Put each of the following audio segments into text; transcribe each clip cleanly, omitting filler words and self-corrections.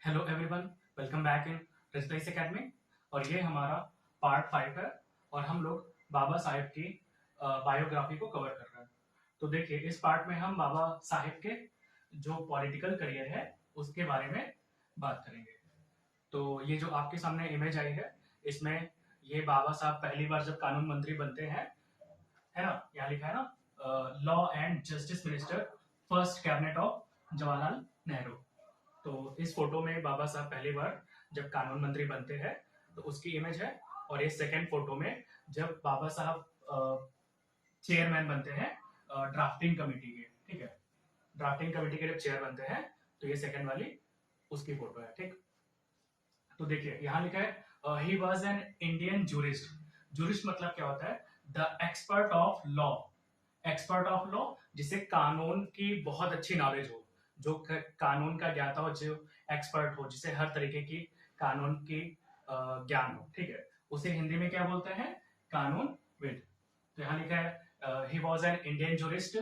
Hello everyone, welcome back in Respace academy. और ये हमारा पार्ट 5 है और हम लोग बाबा साहेब की बायोग्राफी को कवर कर रहे हैं। तो देखिए, इस पार्ट में हम बाबा साहेब के जो पॉलिटिकल करियर है उसके बारे में बात करेंगे। तो ये जो आपके सामने इमेज आई है, इसमें ये बाबा साहब पहली बार जब कानून मंत्री बनते हैं, है ना, यहाँ लिखा है ना, law and justice minister, first cabinet of Jawaharlal Nehru. तो इस फोटो में बाबा साहब पहली बार जब कानून मंत्री बनते हैं तो उसकी इमेज है। और ये सेकंड फोटो में जब बाबा साहब चेयरमैन बनते हैं ड्राफ्टिंग कमेटी के, ठीक है, ड्राफ्टिंग कमेटी के जब चेयर बनते हैं, तो ये सेकंड वाली उसकी फोटो है। ठीक, तो देखिए यहाँ लिखा है he was an Indian jurist. Jurist मतलब क्या होता है? The expert of law. Expert of law जिसे कानून की बहुत अच्छी नॉलेज हो, जो कानून का ज्ञाता हो, जो एक्सपर्ट हो, जिसे हर तरीके की कानून की ज्ञान हो, ठीक है, उसे हिंदी में क्या बोलते हैं? कानून विद। तो यहाँ लिखा है he was an Indian jurist,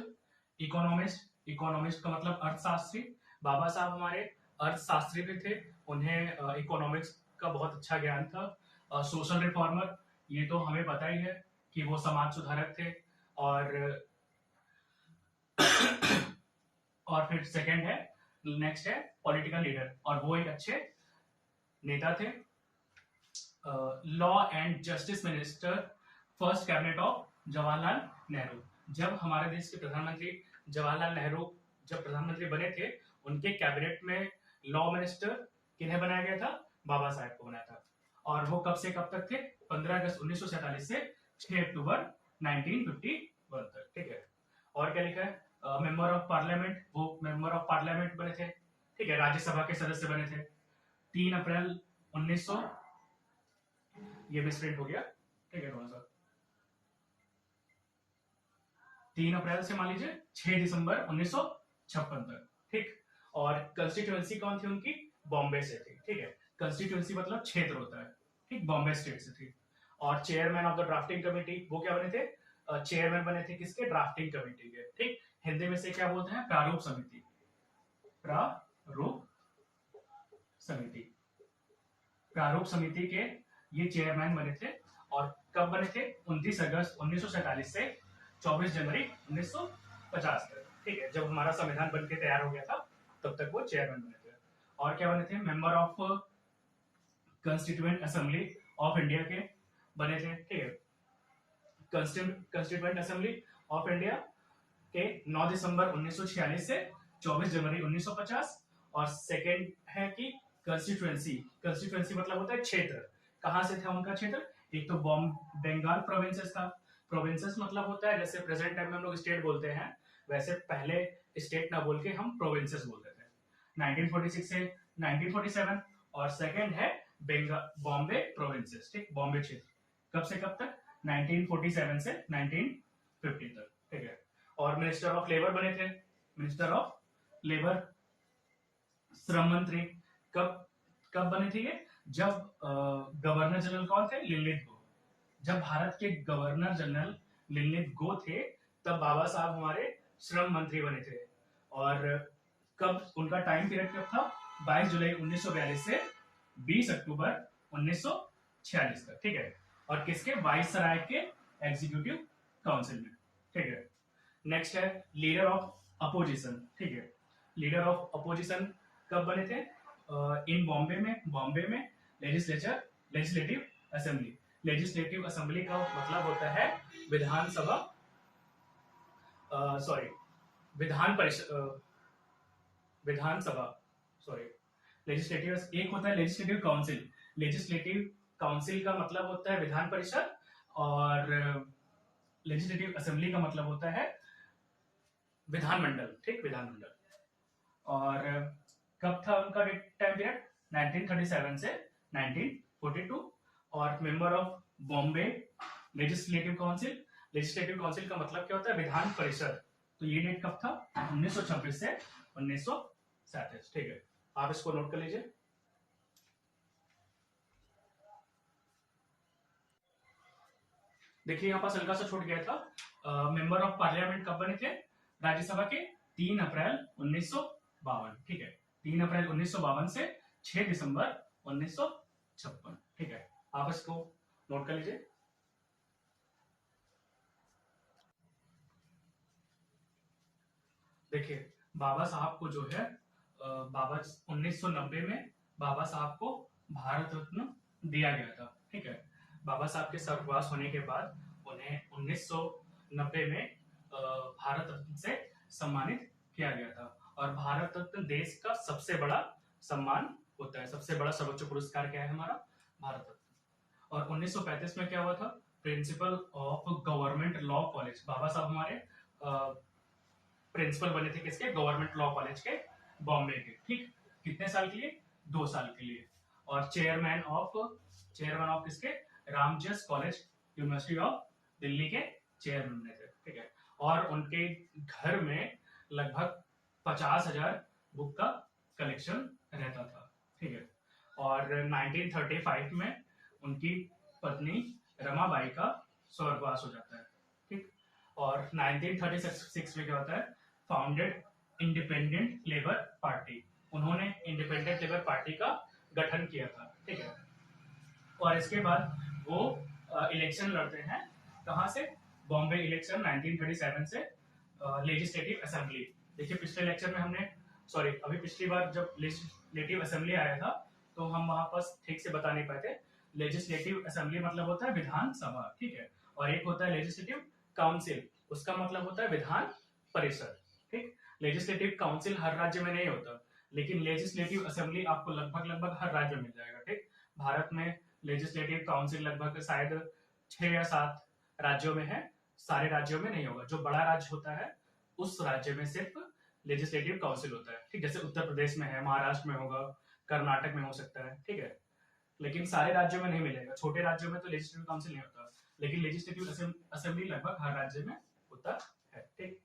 economist. Economist का मतलब अर्थशास्त्री। बाबा साहब हमारे अर्थशास्त्री भी थे, उन्हें इकोनॉमिक्स का बहुत अच्छा ज्ञान था। सोशल रिफॉर्मर, ये तो हमें पता ही है कि वो समाज सुधारक थे। और और फिर सेकंड है, नेक्स्ट है पॉलिटिकल लीडर, और वो एक अच्छे नेता थे। Law and justice minister, first cabinet of Jawaharlal Nehru. जब हमारे देश के प्रधानमंत्री जवाहरलाल नेहरू जब प्रधानमंत्री बने थे, उनके कैबिनेट में लॉ मिनिस्टर किन्हें बनाया गया था? बाबा साहेब को बनाया था। और वो कब से कब तक थे? 15 अगस्त 1947 से 6 अक्टूबर 1951 तक, ठीक है। और क्या लिखा है? मेंबर ऑफ पार्लियामेंट, वो मेंबर ऑफ पार्लियामेंट बने थे, ठीक है, राज्यसभा के सदस्य बने थे। 3 अप्रैल 1900, ये मिसप्रिंट हो गया, ठीक है, थोड़ा सा। 3 अप्रैल से मान लीजिए 6 दिसंबर 1956 तक, ठीक। और कंस्टिट्यूएंसी कौन थी उनकी? बॉम्बे से थी, ठीक है। कंस्टिट्यूएंसी मतलब क्षेत्र होता है, ठीक, बॉम्बे स्टेट से थी। और chairman of the drafting committee, वो क्या बने थे? चेयरमैन बने थे किसके? ड्राफ्टिंग कमेटी के, ठीक। हिंदी में से क्या बोलते हैं? प्रारूप समिति। प्रारूप समिति, प्रारूप समिति के ये चेयरमैन बने थे। और कब बने थे? 29 अगस्त 1947 से 24 जनवरी 1950 तक, ठीक है, जब हमारा संविधान बन के तैयार हो गया था, तब तक वो चेयरमैन बने थे। और क्या बने थे? Member of constituent assembly of India के बने थे, ठीक है। कंस्टिट्यूएंट असेंबली ऑफ इंडिया के 9 दिसंबर 1946 से 24 जनवरी 1950। और सेकंड है कि कंस्टिट्यूएंसी, कंस्टिट्यूएंसी मतलब होता है क्षेत्र। कहां से था उनका क्षेत्र? एक तो बंगाल प्रोविंसेस था। प्रोविंसेस मतलब होता है, जैसे प्रेजेंट टाइम में हम लोग स्टेट बोलते हैं, वैसे पहले स्टेट ना बोल के हम प्रोविंसेस बोलते थे। 1946 से 1947। और सेकंड है बॉम्बे प्रोविंसेस, ठीक, बॉम्बे क्षेत्र। कब से कब तक? 1947 से 1950 तक, ठीक है। और मिनिस्टर ऑफ लेबर बने थे, मिनिस्टर ऑफ लेबर, श्रम मंत्री। कब कब बने थे ये? जब गवर्नर जनरल कौन थे? लिनलिथ गो। जब भारत के गवर्नर जनरल लिनलिथ गो थे, तब बाबा साहब हमारे श्रम मंत्री बने थे। और कब उनका टाइम पीरियड कब था? 22 जुलाई 1942 से 20 अक्टूबर 1946 तक, ठीक है। और किसके? वाइसराय के एग्जीक्यूटिव काउंसिल में, ठीक है। नेक्स्ट है लीडर ऑफ अपोजिशन, ठीक है। लीडर ऑफ अपोजिशन कब बने थे? इन बॉम्बे में लेजिस्लेटिव असेंबली। लेजिस्लेटिव असेंबली का मतलब होता है विधानसभा, सॉरी, विधान परिषद, विधानसभा, सॉरी, लेजिस्लेटिव। एक होता है लेजिस्लेटिव काउंसिल। लेजिस्लेटिव काउंसिल का मतलब होता है विधान परिषद, और लेजिस्लेटिव असेंबली का मतलब होता है विधानमंडल, ठीक, विधानमंडल। और कब था उनका टाइम पीरियड? 1937 से 1942। और member of Bombay legislative council. Legislative council का मतलब क्या होता है? विधान परिषद। तो ये डेट कब था? 1926 से 1937, ठीक है। आप इसको नोट कर लीजिए। देखिए यहाँ पास हल्का सा छूट गया था। मेंबर ऑफ पार्लियामेंट कब बने थे राज्यसभा के? 3 अप्रैल 1952, ठीक है। 3 अप्रैल 1952 से 6 दिसंबर 1956। ठीक है, आप इसको नोट कर लीजिए। देखिए बाबा साहब को जो है बाबा 1990 में बाबा साहब को भारत रत्न दिया गया था। ठीक है, बाबा साहब के स्वर्गवास होने के बाद उन्हें 1990 में भारत रत्न से सम्मानित किया गया था। और भारत रत्न देश का सबसे बड़ा सम्मान होता है, सबसे बड़ा सर्वोच्च पुरस्कार क्या है हमारा, भारत रत्न। और 1935 में क्या हुआ था, principal of government law college, Baba Sahab हमारे प्रिंसिपल बने थे किसके, गवर्नमेंट लॉ कॉलेज के, बॉम्बे के। ठीक, कितने साल के लिए, 2 साल के लिए। और चेयरमैन ऑफ किसके, Ramjas college, university of Delhi के चेयरमैन बने थे। ठीक है, और उनके घर में लगभग 50,000 बुक का कलेक्शन रहता था। ठीक है, और 1935 में उनकी पत्नी रमाबाई का स्वर्गवास हो जाता है। ठीक, और 1936 में क्या होता है, फाउंडेड इंडिपेंडेंट लेबर पार्टी, उन्होंने इंडिपेंडेंट लेबर पार्टी का गठन किया था। ठीक है, और इसके बाद वो इलेक्शन लड़ते हैं, कहां से, बॉम्बे इलेक्शन 1937 से, लेजिस्लेटिव असेंबली। देखिए पिछले लेक्चर में हमने अभी पिछली बार जब लेजिस्लेटिव असेंबली आया था तो हम वहां पर ठीक से बता नहीं पाए थे। लेजिस्लेटिव असेंबली मतलब होता है विधानसभा। ठीक है, और एक होता है लेजिस्लेटिव काउंसिल, उसका मतलब होता है विधान परिषद। ठीक, लेजिस्लेटिव काउंसिल हर राज्य में नहीं होता, लेकिन लेजिस्लेटिव असेंबली आपको लगभग हर राज्य में मिल जाएगा। ठीक, भारत में लेजिस्लेटिव काउंसिल लगभग शायद 6 या 7 राज्यों में है, सारे राज्यों में नहीं होगा। जो बड़ा राज्य होता है उस राज्य में सिर्फ लेजिस्लेटिव काउंसिल होता है। ठीक, जैसे उत्तर प्रदेश में है, महाराष्ट्र में होगा, कर्नाटक में हो सकता है। ठीक है, लेकिन सारे राज्यों में नहीं मिलेगा। छोटे राज्यों में तो लेजिस्लेटिव काउंसिल नहीं होता, लेकिन लेजिस्लेटिव असेंबली लगभग हर राज्य में होता है। ठीक,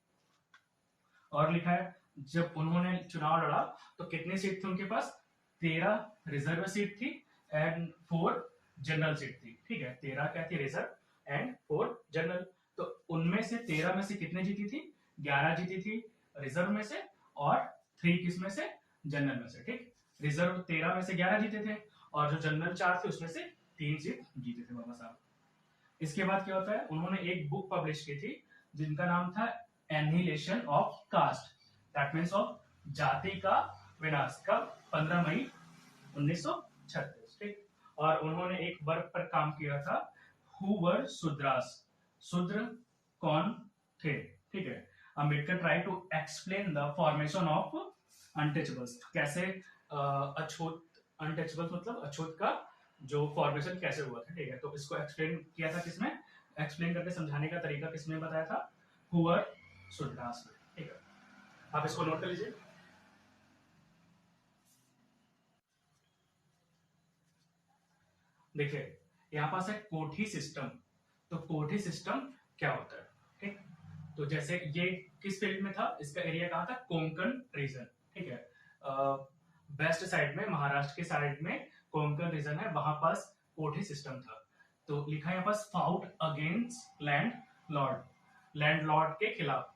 और लिखा है जब उन्होंने चुनाव लड़ा तो कितनी सीट थी उनके पास, 13 रिजर्व सीट थी एंड 4 जनरल सीट थी। ठीक है, 13 क्या थी, रिजर्व एंड 4 जनरल। तो उनमें से 13 में से कितने जीती थी, 11 जीती थी रिजर्व में से, और 3 किस में से, जनरल में से। ठीक, रिजर्व 13 में से 11 जीते थे, और जो जनरल 4 थे उसमें से 3 सीट जीते थे बाबा साहब। इसके बाद क्या होता है, उन्होंने एक बुक पब्लिश की थी जिनका नाम था annihilation of caste, that means of जाति का विनाश, कब, 15 मई 1936। ठीक, और उन्होंने एक वर्ग पर काम किया था, हु वर शूद्रास, शूद्र कौन थे। ठीक है, Ambedkar try to explain the formation of untouchables, कैसे अछूत, अनटचेबल्स मतलब अछूत का जो फॉर्मेशन कैसे हुआ था। ठीक है, तो इसको एक्सप्लेन किया था किसमें, एक्सप्लेन करके समझाने का तरीका किसने बताया था, हु वर शूद्रास में। ठीक है, आप इसको नोट कर लीजिए। देखिए यहाँ पास है कोठी सिस्टम, तो कोठी सिस्टम क्या होता है। ठीक, तो जैसे ये किस फील्ड में था, इसका एरिया कहाँ था, कोंकण रीजन। ठीक है, वेस्ट साइड में, महाराष्ट्र के साइड में कोंकण रीजन है, वहां पास कोठी सिस्टम था। तो लिखा है यहाँ पास, fought against landlord, landlord के खिलाफ,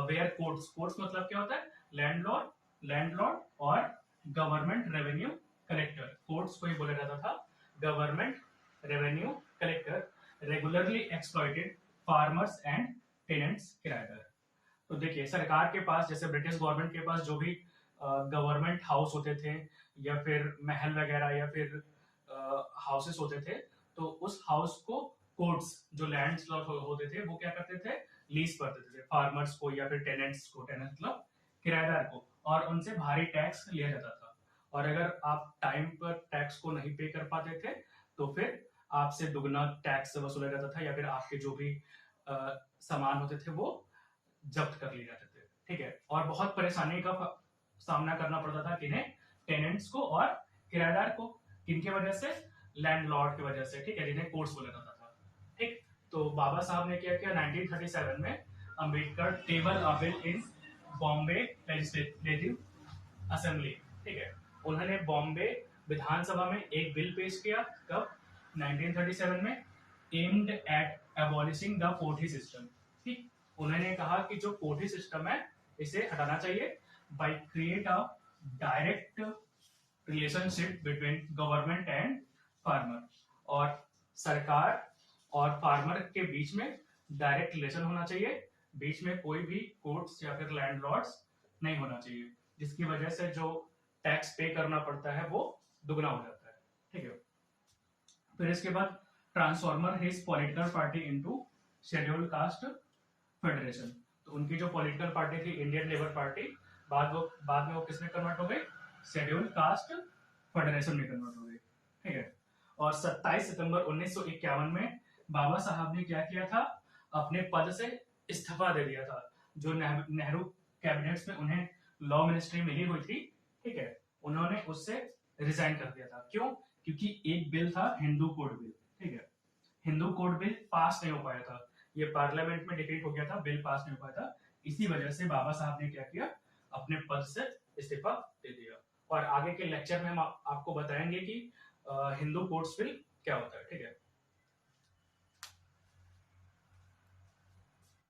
वेयर कोर्ट्स, कोर्ट्स मतलब क्या होता है, लैंडलॉर्ड और गवर्नमेंट रेवेन्यू कलेक्टर, कोर्ट्स को ही बोला जाता था, government revenue collector regularly exploited farmers and tenants, किराएदार। तो देखिए सरकार के पास, जैसे ब्रिटिश गवर्नमेंट के पास जो भी गवर्नमेंट हाउस होते थे या फिर महल वगैरह या फिर हाउसेस होते थे, तो उस हाउस को कोर्ट्स, जो लैंड होते थे वो क्या करते थे, लीज पर देते थे फार्मर्स को या फिर टेनेंट्स को, टेनेंट मतलब किराएदार को, और उनसे भारी टैक्स लिया जाता था। और अगर आप टाइम पर टैक्स को नहीं पे कर पाते थे तो फिर आपसे दुगना टैक्स वसूला जाता था, या फिर आपके जो भी सामान होते थे वो जब्त कर लिए जाते थे। ठीक है, और बहुत परेशानी का सामना करना पड़ता था किन्हें, टेनेंट्स को और किराएदार को, किनके वजह से, लैंडलॉर्ड की वजह से। ठीक है, जिन्हें कोर्ट्स बोला जाता था। ठीक, तो बाबा साहब ने क्या किया, 1937 में अंबेडकर टेबल अ बिल इन बॉम्बे लेजिस्लेटिव असेंबली। ठीक है, उन्होंने बॉम्बे विधानसभा में एक बिल पेश किया, कब, 1937 में, एम्ड एट एबॉलिशिंग द कोठी सिस्टम। ठीक, उन्होंने कहा कि जो कोठी सिस्टम है इसे हटाना चाहिए, by create a direct relationship between government and farmer, और सरकार और फार्मर के बीच में डायरेक्ट रिलेशन होना चाहिए, बीच में कोई भी कोर्ट्स या फिर लैंडलॉर्ड्स नहीं होना चाहिए, जिसकी वजह से जो टैक्स पे करना पड़ता है वो दुगना हो जाता है। ठीक है, फिर इसके बाद transformer his political party into scheduled caste federation. तो उनकी जो पॉलिटिकल पार्टी थी इंडियन लेबर पार्टी, बाद में वो किसमें कन्वर्ट हो गई, शेड्यूल्ड कास्ट फेडरेशन में कन्वर्ट हो गई। ठीक है, और 27 सितंबर 1951 में बाबा साहब ने क्या किया था, अपने पद से इस्तीफा दे दिया था। जो नेहरू कैबिनेट्स में उन्हें लॉ मिनिस्ट्री मिली हुई थी, ठीक है, उन्होंने उससे रिजाइन कर दिया था। क्यों? क्योंकि एक बिल था हिंदू कोड बिल। ठीक है, हिंदू कोड बिल पास नहीं हो पाया था, ये पार्लियामेंट में डिफीट हो गया था, बिल पास नहीं हो पाया था। इसी वजह से बाबा साहब ने क्या किया, अपने पद से इस्तीफा दे दिया। और आगे के लेक्चर में हम आपको बताएंगे कि हिंदू कोड्स बिल क्या होता है। ठीक है।